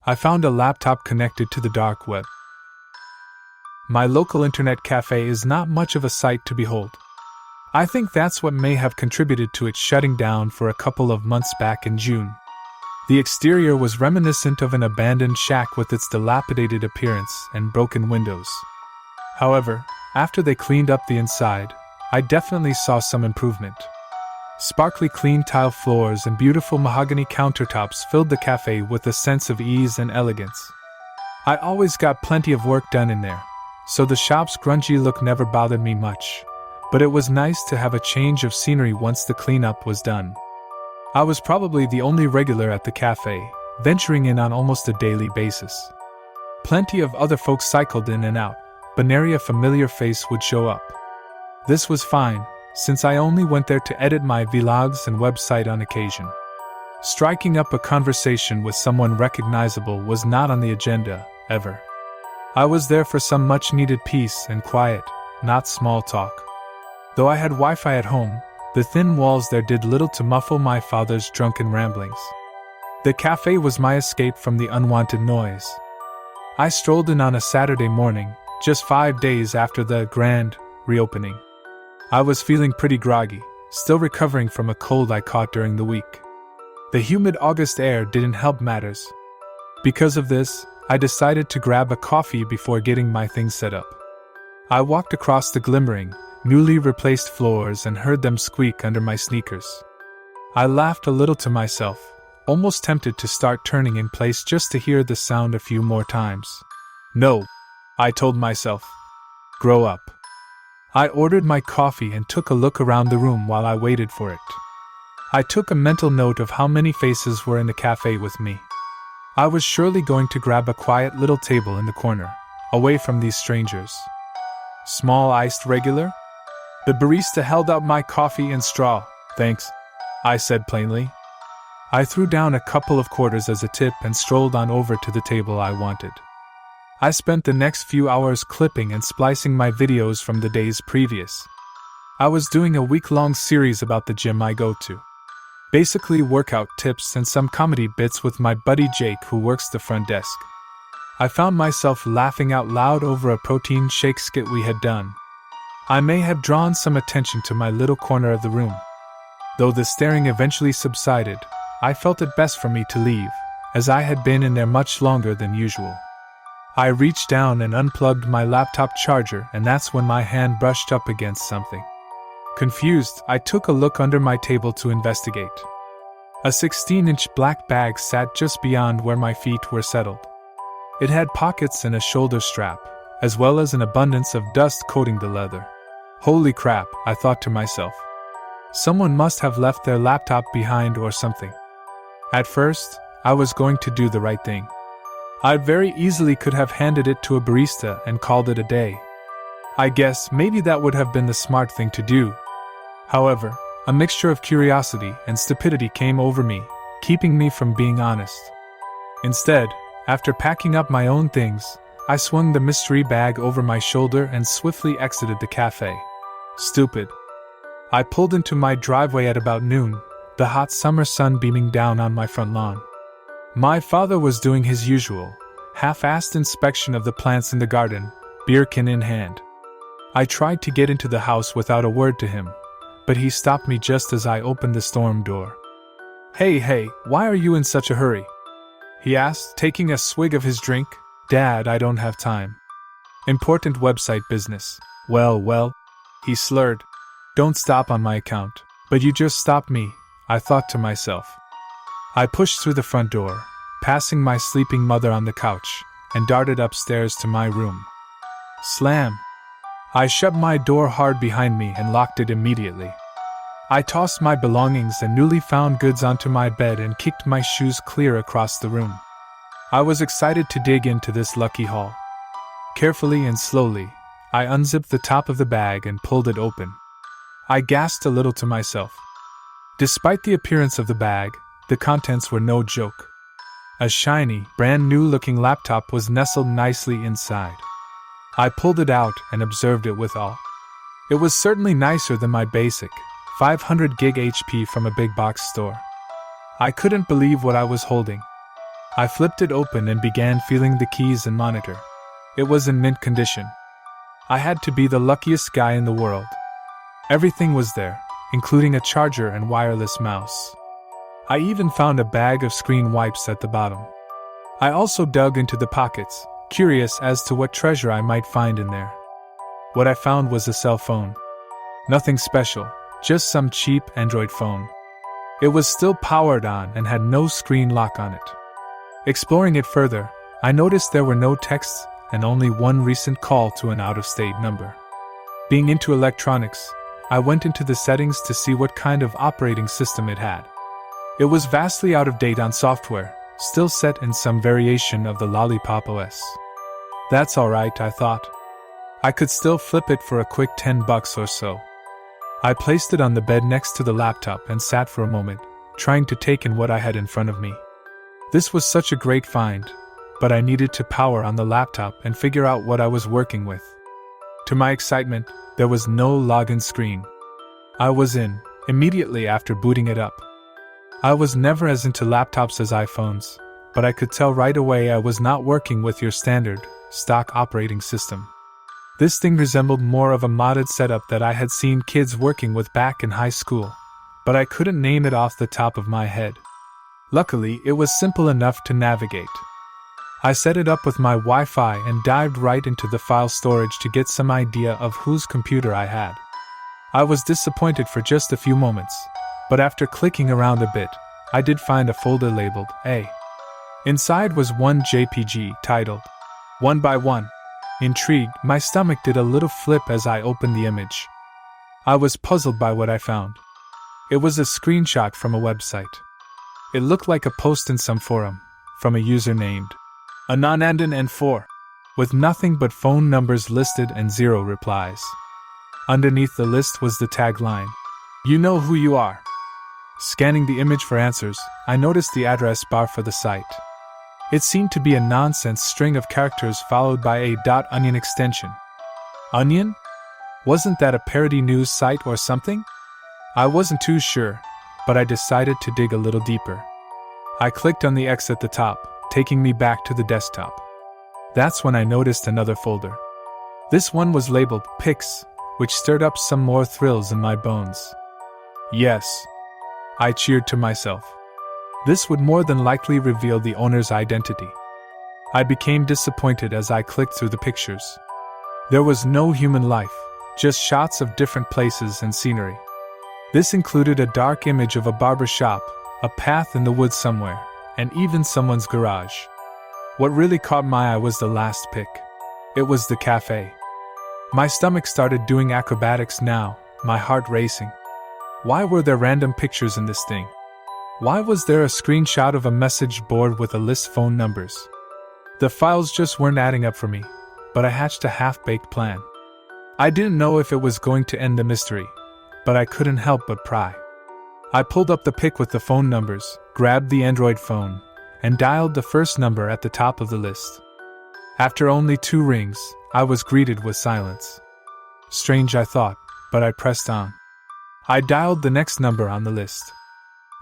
I found a laptop connected to the dark web. My local internet cafe is not much of a sight to behold. I think that's what may have contributed to it shutting down for a couple of months back in June. The exterior was reminiscent of an abandoned shack with its dilapidated appearance and broken windows. However, after they cleaned up the inside, I definitely saw some improvement. Sparkly clean tile floors and beautiful mahogany countertops filled the cafe with a sense of ease and elegance. I always got plenty of work done in there, so the shop's grungy look never bothered me much, but it was nice to have a change of scenery once the cleanup was done. I was probably the only regular at the cafe, venturing in on almost a daily basis. Plenty of other folks cycled in and out, but nary a familiar face would show up. This was fine, since I only went there to edit my vlogs and website on occasion. Striking up a conversation with someone recognizable was not on the agenda, ever. I was there for some much-needed peace and quiet, not small talk. Though I had Wi-Fi at home, the thin walls there did little to muffle my father's drunken ramblings. The cafe was my escape from the unwanted noise. I strolled in on a Saturday morning, just 5 days after the grand reopening. I was feeling pretty groggy, still recovering from a cold I caught during the week. The humid August air didn't help matters. Because of this, I decided to grab a coffee before getting my things set up. I walked across the glimmering, newly replaced floors and heard them squeak under my sneakers. I laughed a little to myself, almost tempted to start turning in place just to hear the sound a few more times. No, I told myself. Grow up. I ordered my coffee and took a look around the room while I waited for it. I took a mental note of how many faces were in the cafe with me. I was surely going to grab a quiet little table in the corner, away from these strangers. Small iced regular? The barista held out my coffee and straw. Thanks, I said plainly. I threw down a couple of quarters as a tip and strolled on over to the table I wanted. I spent the next few hours clipping and splicing my videos from the days previous. I was doing a week-long series about the gym I go to. Basically workout tips and some comedy bits with my buddy Jake who works the front desk. I found myself laughing out loud over a protein shake skit we had done. I may have drawn some attention to my little corner of the room. Though the staring eventually subsided, I felt it best for me to leave, as I had been in there much longer than usual. I reached down and unplugged my laptop charger, and that's when my hand brushed up against something. Confused, I took a look under my table to investigate. A 16-inch black bag sat just beyond where my feet were settled. It had pockets and a shoulder strap, as well as an abundance of dust coating the leather. Holy crap, I thought to myself. Someone must have left their laptop behind or something. At first, I was going to do the right thing. I very easily could have handed it to a barista and called it a day. I guess maybe that would have been the smart thing to do. However, a mixture of curiosity and stupidity came over me, keeping me from being honest. Instead, after packing up my own things, I swung the mystery bag over my shoulder and swiftly exited the cafe. Stupid. I pulled into my driveway at about noon, the hot summer sun beaming down on my front lawn. My father was doing his usual, half-assed inspection of the plants in the garden, beer can in hand. I tried to get into the house without a word to him, but he stopped me just as I opened the storm door. Hey, why are you in such a hurry?" he asked, taking a swig of his drink. "Dad, I don't have time. Important website business." Well, he slurred. "Don't stop on my account." "But you just stopped me," I thought to myself. I pushed through the front door, passing my sleeping mother on the couch, and darted upstairs to my room. Slam! I shut my door hard behind me and locked it immediately. I tossed my belongings and newly found goods onto my bed and kicked my shoes clear across the room. I was excited to dig into this lucky haul. Carefully and slowly, I unzipped the top of the bag and pulled it open. I gasped a little to myself. Despite the appearance of the bag, the contents were no joke. A shiny, brand new looking laptop was nestled nicely inside. I pulled it out and observed it with awe. It was certainly nicer than my basic 500 gig HP from a big box store. I couldn't believe what I was holding. I flipped it open and began feeling the keys and monitor. It was in mint condition. I had to be the luckiest guy in the world. Everything was there, including a charger and wireless mouse. I even found a bag of screen wipes at the bottom. I also dug into the pockets, curious as to what treasure I might find in there. What I found was a cell phone. Nothing special, just some cheap Android phone. It was still powered on and had no screen lock on it. Exploring it further, I noticed there were no texts and only one recent call to an out-of-state number. Being into electronics, I went into the settings to see what kind of operating system it had. It was vastly out of date on software, still set in some variation of the Lollipop OS. That's alright, I thought. I could still flip it for a quick $10 or so. I placed it on the bed next to the laptop and sat for a moment, trying to take in what I had in front of me. This was such a great find, but I needed to power on the laptop and figure out what I was working with. To my excitement, there was no login screen. I was in, immediately after booting it up. I was never as into laptops as iPhones, but I could tell right away I was not working with your standard, stock operating system. This thing resembled more of a modded setup that I had seen kids working with back in high school, but I couldn't name it off the top of my head. Luckily, it was simple enough to navigate. I set it up with my Wi-Fi and dived right into the file storage to get some idea of whose computer I had. I was disappointed for just a few moments, but after clicking around a bit, I did find a folder labeled A. Inside was one JPG titled 1 by 1. Intrigued, my stomach did a little flip as I opened the image. I was puzzled by what I found. It was a screenshot from a website. It looked like a post in some forum, from a user named Anandandan4, with nothing but phone numbers listed and 0 replies. Underneath the list was the tagline, "You know who you are." Scanning the image for answers, I noticed the address bar for the site. It seemed to be a nonsense string of characters followed by a .onion extension. Onion? Wasn't that a parody news site or something? I wasn't too sure, but I decided to dig a little deeper. I clicked on the X at the top, taking me back to the desktop. That's when I noticed another folder. This one was labeled Pics, which stirred up some more thrills in my bones. Yes, I cheered to myself. This would more than likely reveal the owner's identity. I became disappointed as I clicked through the pictures. There was no human life, just shots of different places and scenery. This included a dark image of a barber shop, a path in the woods somewhere, and even someone's garage. What really caught my eye was the last pic. It was the cafe. My stomach started doing acrobatics now, my heart racing. Why were there random pictures in this thing? Why was there a screenshot of a message board with a list of phone numbers? The files just weren't adding up for me, but I hatched a half-baked plan. I didn't know if it was going to end the mystery, but I couldn't help but pry. I pulled up the pic with the phone numbers, grabbed the Android phone, and dialed the first number at the top of the list. After only 2 rings, I was greeted with silence. Strange, I thought, but I pressed on. I dialed the next number on the list.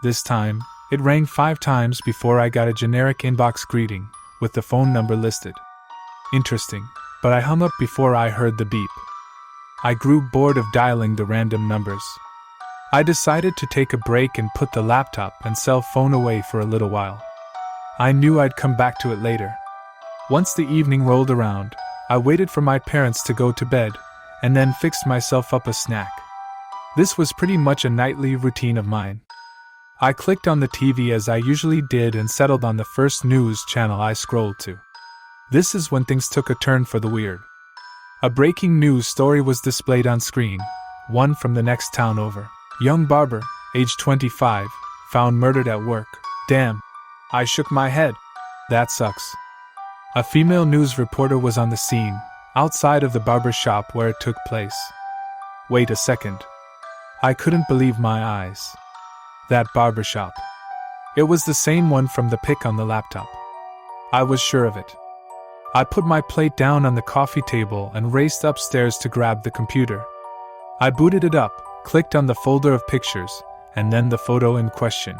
This time, it rang 5 times before I got a generic inbox greeting, with the phone number listed. Interesting, but I hung up before I heard the beep. I grew bored of dialing the random numbers. I decided to take a break and put the laptop and cell phone away for a little while. I knew I'd come back to it later. Once the evening rolled around, I waited for my parents to go to bed, and then fixed myself up a snack. This was pretty much a nightly routine of mine. I clicked on the TV as I usually did and settled on the first news channel I scrolled to. This is when things took a turn for the weird. A breaking news story was displayed on screen, one from the next town over. Young barber, age 25, found murdered at work. Damn. I shook my head. That sucks. A female news reporter was on the scene, outside of the barber shop where it took place. Wait a second. I couldn't believe my eyes. That barber shop. It was the same one from the pic on the laptop. I was sure of it. I put my plate down on the coffee table and raced upstairs to grab the computer. I booted it up, clicked on the folder of pictures, and then the photo in question.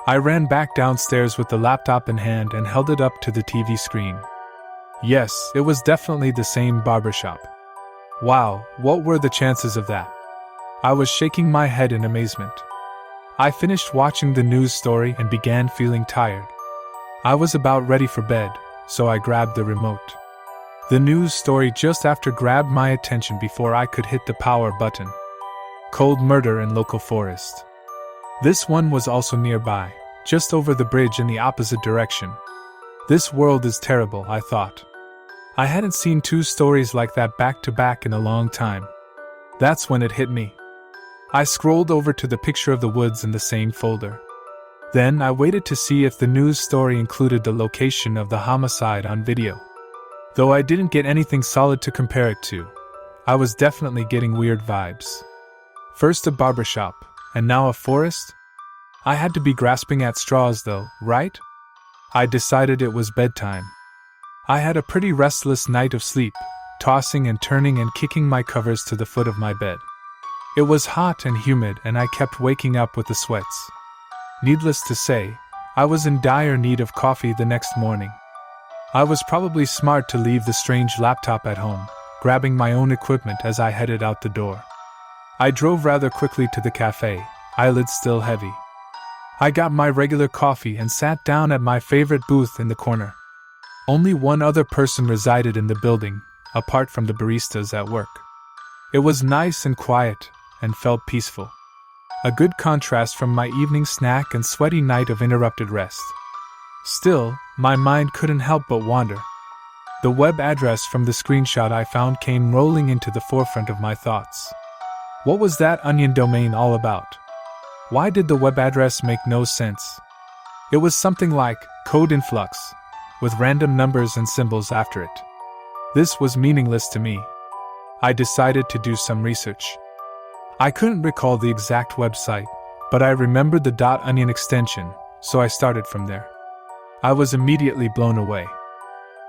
I ran back downstairs with the laptop in hand and held it up to the TV screen. Yes, it was definitely the same barbershop. Wow, what were the chances of that? I was shaking my head in amazement. I finished watching the news story and began feeling tired. I was about ready for bed, so I grabbed the remote. The news story just after grabbed my attention before I could hit the power button. Cold murder in local forest. This one was also nearby, just over the bridge in the opposite direction. This world is terrible, I thought. I hadn't seen two stories like that back to back in a long time. That's when it hit me. I scrolled over to the picture of the woods in the same folder. Then I waited to see if the news story included the location of the homicide on video. Though I didn't get anything solid to compare it to, I was definitely getting weird vibes. First a barbershop, and now a forest? I had to be grasping at straws though, right? I decided it was bedtime. I had a pretty restless night of sleep, tossing and turning and kicking my covers to the foot of my bed. It was hot and humid and I kept waking up with the sweats. Needless to say, I was in dire need of coffee the next morning. I was probably smart to leave the strange laptop at home, grabbing my own equipment as I headed out the door. I drove rather quickly to the cafe, eyelids still heavy. I got my regular coffee and sat down at my favorite booth in the corner. Only one other person resided in the building, apart from the baristas at work. It was nice and quiet, and felt peaceful. A good contrast from my evening snack and sweaty night of interrupted rest. Still, my mind couldn't help but wander. The web address from the screenshot I found came rolling into the forefront of my thoughts. What was that onion domain all about? Why did the web address make no sense? It was something like code influx, with random numbers and symbols after it. This was meaningless to me. I decided to do some research. I couldn't recall the exact website, but I remembered the .onion extension, so I started from there. I was immediately blown away.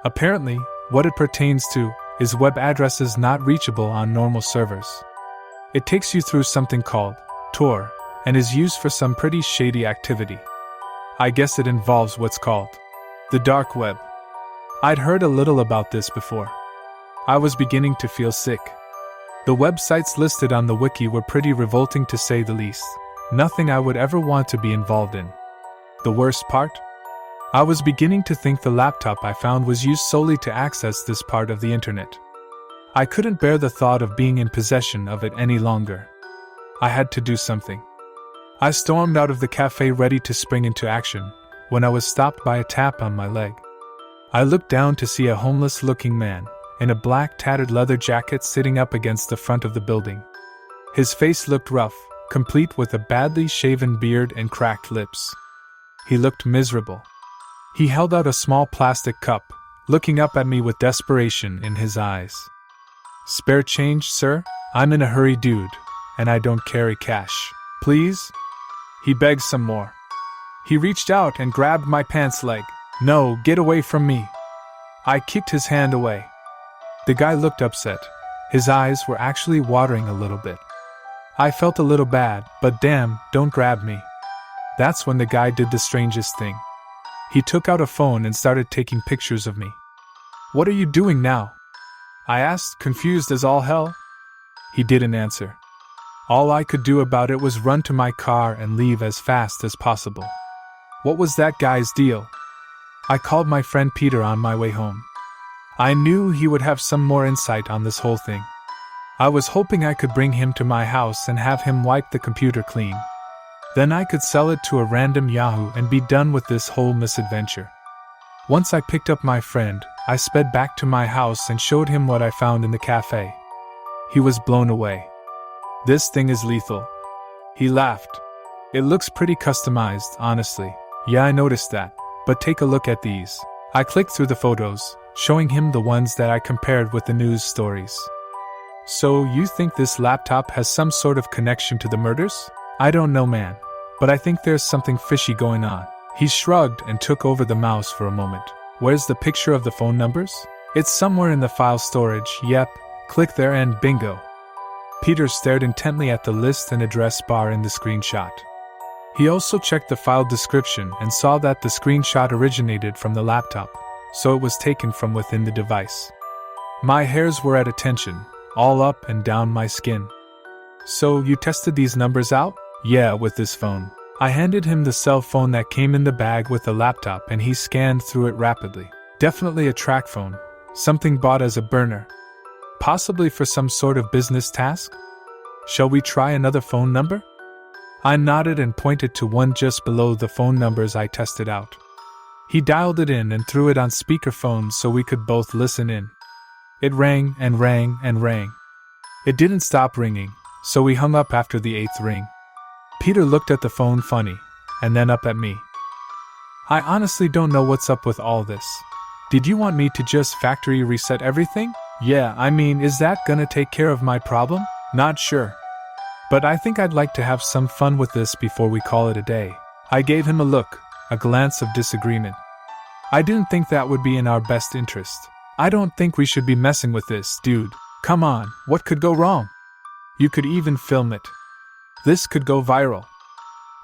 Apparently, what it pertains to is web addresses not reachable on normal servers. It takes you through something called Tor, and is used for some pretty shady activity. I guess it involves what's called the dark web. I'd heard a little about this before. I was beginning to feel sick. The websites listed on the wiki were pretty revolting to say the least, nothing I would ever want to be involved in. The worst part? I was beginning to think the laptop I found was used solely to access this part of the internet. I couldn't bear the thought of being in possession of it any longer. I had to do something. I stormed out of the cafe ready to spring into action, when I was stopped by a tap on my leg. I looked down to see a homeless-looking man, in a black tattered leather jacket sitting up against the front of the building. His face looked rough, complete with a badly shaven beard and cracked lips. He looked miserable. He held out a small plastic cup, looking up at me with desperation in his eyes. "Spare change, sir? I'm in a hurry, dude, and I don't carry cash. Please?" He begged some more. He reached out and grabbed my pants leg. "No, get away from me." I kicked his hand away. The guy looked upset. His eyes were actually watering a little bit. I felt a little bad, but damn, don't grab me. That's when the guy did the strangest thing. He took out a phone and started taking pictures of me. "What are you doing now?" I asked, confused as all hell. He didn't answer. All I could do about it was run to my car and leave as fast as possible. What was that guy's deal? I called my friend Peter on my way home. I knew he would have some more insight on this whole thing. I was hoping I could bring him to my house and have him wipe the computer clean. Then I could sell it to a random Yahoo and be done with this whole misadventure. Once I picked up my friend, I sped back to my house and showed him what I found in the cafe. He was blown away. "This thing is lethal." He laughed. "It looks pretty customized, honestly." "Yeah, I noticed that, but take a look at these." I clicked through the photos, showing him the ones that I compared with the news stories. "So you think this laptop has some sort of connection to the murders?" "I don't know, man, but I think there's something fishy going on." He shrugged and took over the mouse for a moment. "Where's the picture of the phone numbers?" "It's somewhere in the file storage, yep. Click there and bingo." Peter stared intently at the list and address bar in the screenshot. He also checked the file description and saw that the screenshot originated from the laptop, so it was taken from within the device. My hairs were at attention, all up and down my skin. So, you tested these numbers out? Yeah, with this phone. I handed him the cell phone that came in the bag with the laptop and he scanned through it rapidly. Definitely a track phone, something bought as a burner. Possibly for some sort of business task? Shall we try another phone number? I nodded and pointed to one just below the phone numbers I tested out. He dialed it in and threw it on speakerphone so we could both listen in. It rang and rang and rang. It didn't stop ringing, so we hung up after the 8th ring. Peter looked at the phone funny, and then up at me. I honestly don't know what's up with all this. Did you want me to just factory reset everything? Yeah, I mean, is that gonna take care of my problem? Not sure. But I think I'd like to have some fun with this before we call it a day. I gave him a look, a glance of disagreement. I didn't think that would be in our best interest. I don't think we should be messing with this, dude. Come on, what could go wrong? You could even film it. This could go viral.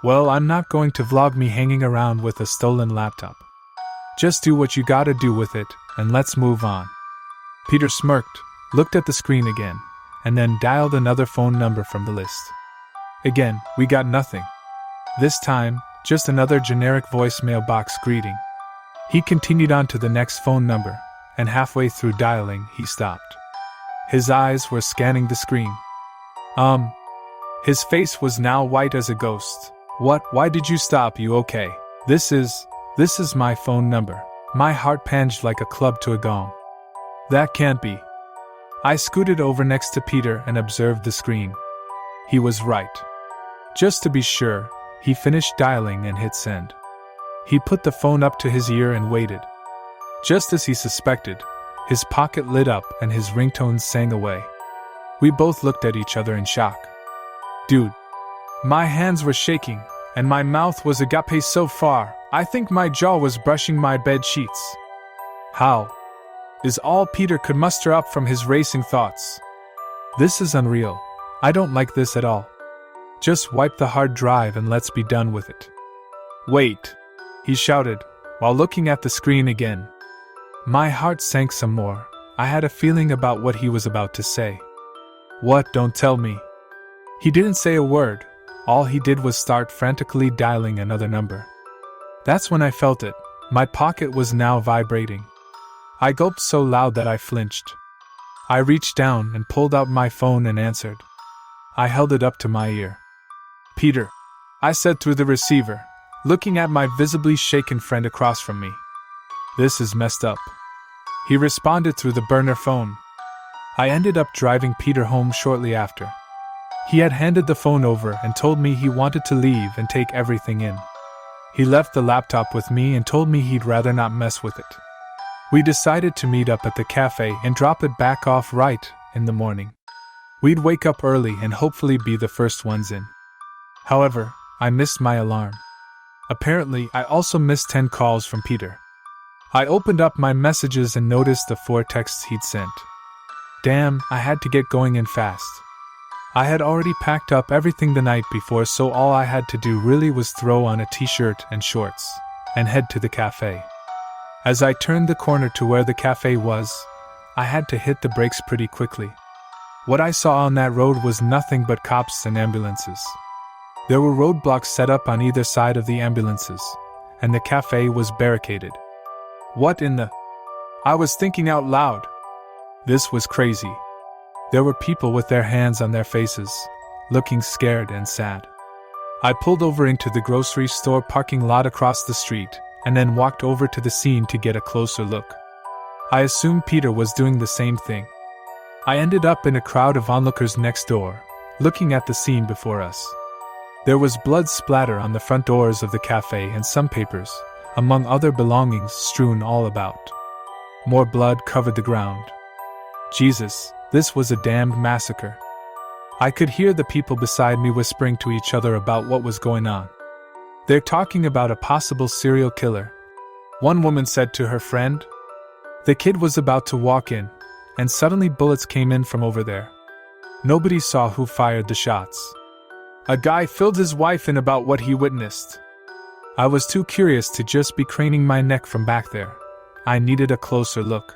Well, I'm not going to vlog me hanging around with a stolen laptop. Just do what you gotta do with it, and let's move on. Peter smirked, looked at the screen again, and then dialed another phone number from the list. Again, we got nothing. This time, just another generic voicemail box greeting. He continued on to the next phone number, and halfway through dialing, he stopped. His eyes were scanning the screen. His face was now white as a ghost. What? Why did you stop? You okay? This is my phone number. My heart panged like a club to a gong. That can't be. I scooted over next to Peter and observed the screen. He was right. Just to be sure, he finished dialing and hit send. He put the phone up to his ear and waited. Just as he suspected, his pocket lit up and his ringtones sang away. We both looked at each other in shock. Dude. My hands were shaking, and my mouth was agape so far, I think my jaw was brushing my bed sheets. How? Is all Peter could muster up from his racing thoughts. This is unreal. I don't like this at all. Just wipe the hard drive and let's be done with it. Wait, he shouted, while looking at the screen again. My heart sank some more. I had a feeling about what he was about to say. What? Don't tell me. He didn't say a word. All he did was start frantically dialing another number. That's when I felt it. My pocket was now vibrating. I gulped so loud that I flinched. I reached down and pulled out my phone and answered. I held it up to my ear. Peter, I said through the receiver, looking at my visibly shaken friend across from me. This is messed up. He responded through the burner phone. I ended up driving Peter home shortly after. He had handed the phone over and told me he wanted to leave and take everything in. He left the laptop with me and told me he'd rather not mess with it. We decided to meet up at the cafe and drop it back off right in the morning. We'd wake up early and hopefully be the first ones in. However, I missed my alarm. Apparently, I also missed 10 calls from Peter. I opened up my messages and noticed the 4 texts he'd sent. Damn, I had to get going in fast. I had already packed up everything the night before, so all I had to do really was throw on a t-shirt and shorts, and head to the cafe. As I turned the corner to where the cafe was, I had to hit the brakes pretty quickly. What I saw on that road was nothing but cops and ambulances. There were roadblocks set up on either side of the ambulances, and the cafe was barricaded. What in the... I was thinking out loud. This was crazy. There were people with their hands on their faces, looking scared and sad. I pulled over into the grocery store parking lot across the street, and then walked over to the scene to get a closer look. I assumed Peter was doing the same thing. I ended up in a crowd of onlookers next door, looking at the scene before us. There was blood splatter on the front doors of the cafe and some papers, among other belongings, strewn all about. More blood covered the ground. Jesus, this was a damned massacre. I could hear the people beside me whispering to each other about what was going on. They're talking about a possible serial killer. One woman said to her friend. The kid was about to walk in, and suddenly bullets came in from over there. Nobody saw who fired the shots. A guy filled his wife in about what he witnessed. I was too curious to just be craning my neck from back there. I needed a closer look.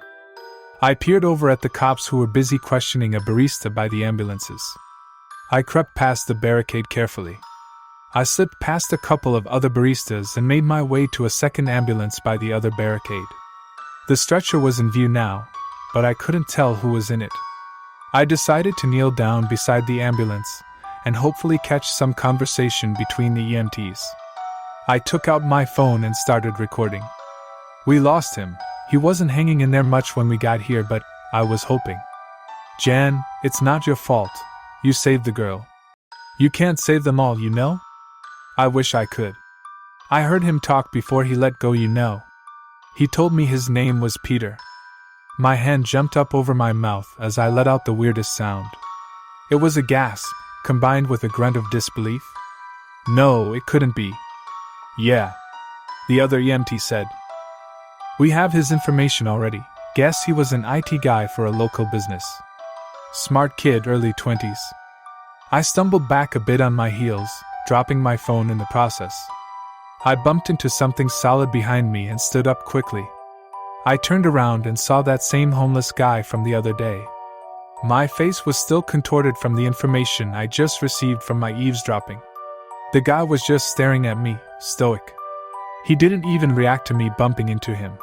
I peered over at the cops who were busy questioning a barista by the ambulances. I crept past the barricade carefully. I slipped past a couple of other baristas and made my way to a second ambulance by the other barricade. The stretcher was in view now, but I couldn't tell who was in it. I decided to kneel down beside the ambulance and hopefully catch some conversation between the EMTs. I took out my phone and started recording. We lost him. He wasn't hanging in there much when we got here, but I was hoping. Jan, it's not your fault. You saved the girl. You can't save them all, you know? I wish I could. I heard him talk before he let go, you know. He told me his name was Peter. My hand jumped up over my mouth as I let out the weirdest sound. It was a gasp, combined with a grunt of disbelief. No, it couldn't be. Yeah, the other EMT said. We have his information already. Guess he was an IT guy for a local business. Smart kid, early 20s. I stumbled back a bit on my heels, dropping my phone in the process. I bumped into something solid behind me and stood up quickly. I turned around and saw that same homeless guy from the other day. My face was still contorted from the information I just received from my eavesdropping. The guy was just staring at me, stoic. He didn't even react to me bumping into him.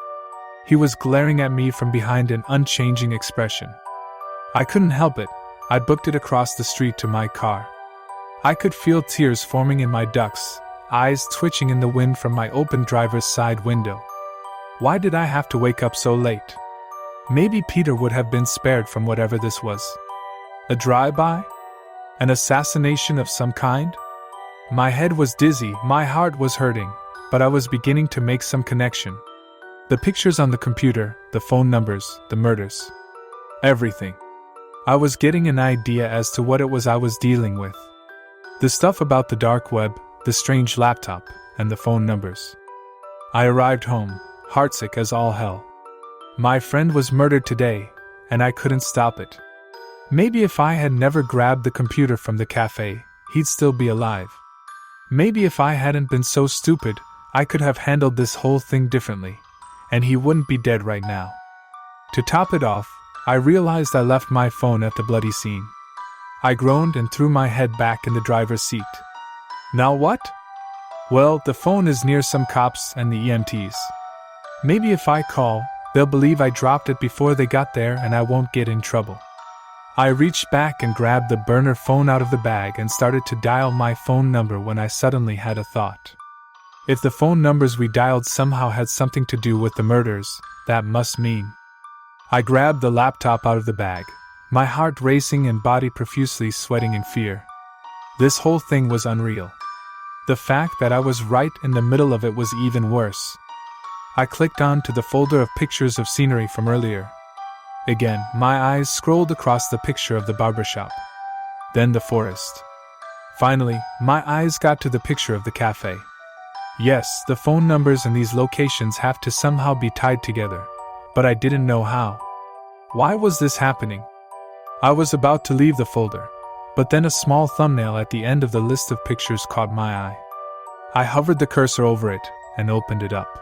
He was glaring at me from behind an unchanging expression. I couldn't help it. I booked it across the street to my car. I could feel tears forming in my ducts, eyes twitching in the wind from my open driver's side window. Why did I have to wake up so late? Maybe Peter would have been spared from whatever this was. A drive-by? An assassination of some kind? My head was dizzy, my heart was hurting, but I was beginning to make some connection. The pictures on the computer, the phone numbers, the murders. Everything. I was getting an idea as to what it was I was dealing with. The stuff about the dark web, the strange laptop, and the phone numbers. I arrived home, heartsick as all hell. My friend was murdered today, and I couldn't stop it. Maybe if I had never grabbed the computer from the cafe, he'd still be alive. Maybe if I hadn't been so stupid, I could have handled this whole thing differently, and he wouldn't be dead right now. To top it off, I realized I left my phone at the bloody scene. I groaned and threw my head back in the driver's seat. Now what? Well, the phone is near some cops and the EMTs. Maybe if I call, they'll believe I dropped it before they got there and I won't get in trouble. I reached back and grabbed the burner phone out of the bag and started to dial my phone number when I suddenly had a thought. If the phone numbers we dialed somehow had something to do with the murders, that must mean. I grabbed the laptop out of the bag, my heart racing and body profusely sweating in fear. This whole thing was unreal. The fact that I was right in the middle of it was even worse. I clicked on to the folder of pictures of scenery from earlier. Again, my eyes scrolled across the picture of the barbershop. Then the forest. Finally, my eyes got to the picture of the cafe. Yes, the phone numbers in these locations have to somehow be tied together, but I didn't know how. Why was this happening? I was about to leave the folder, but then a small thumbnail at the end of the list of pictures caught my eye. I hovered the cursor over it and opened it up.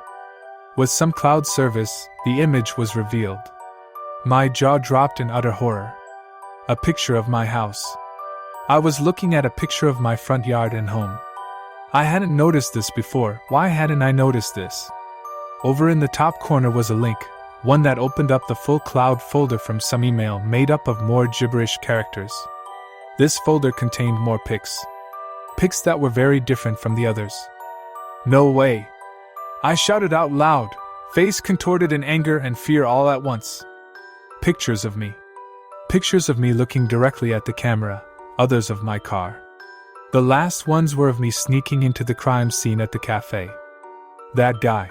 With some cloud service, the image was revealed. My jaw dropped in utter horror. A picture of my house. I was looking at a picture of my front yard and home. I hadn't noticed this before. Why hadn't I noticed this? Over in the top corner was a link, one that opened up the full cloud folder from some email made up of more gibberish characters. This folder contained more pics. Pics that were very different from the others. No way! I shouted out loud, face contorted in anger and fear all at once. Pictures of me. Pictures of me looking directly at the camera, others of my car. The last ones were of me sneaking into the crime scene at the cafe. That guy.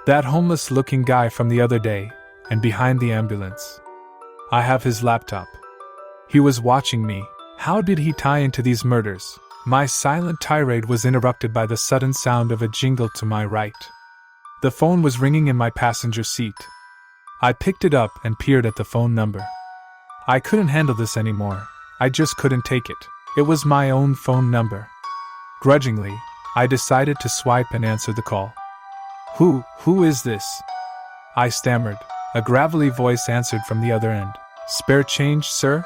That homeless-looking guy from the other day, and behind the ambulance. I have his laptop. He was watching me. How did he tie into these murders? My silent tirade was interrupted by the sudden sound of a jingle to my right. The phone was ringing in my passenger seat. I picked it up and peered at the phone number. I couldn't handle this anymore. I just couldn't take it. It was my own phone number. Grudgingly, I decided to swipe and answer the call. Who is this? I stammered. A gravelly voice answered from the other end. Spare change, sir?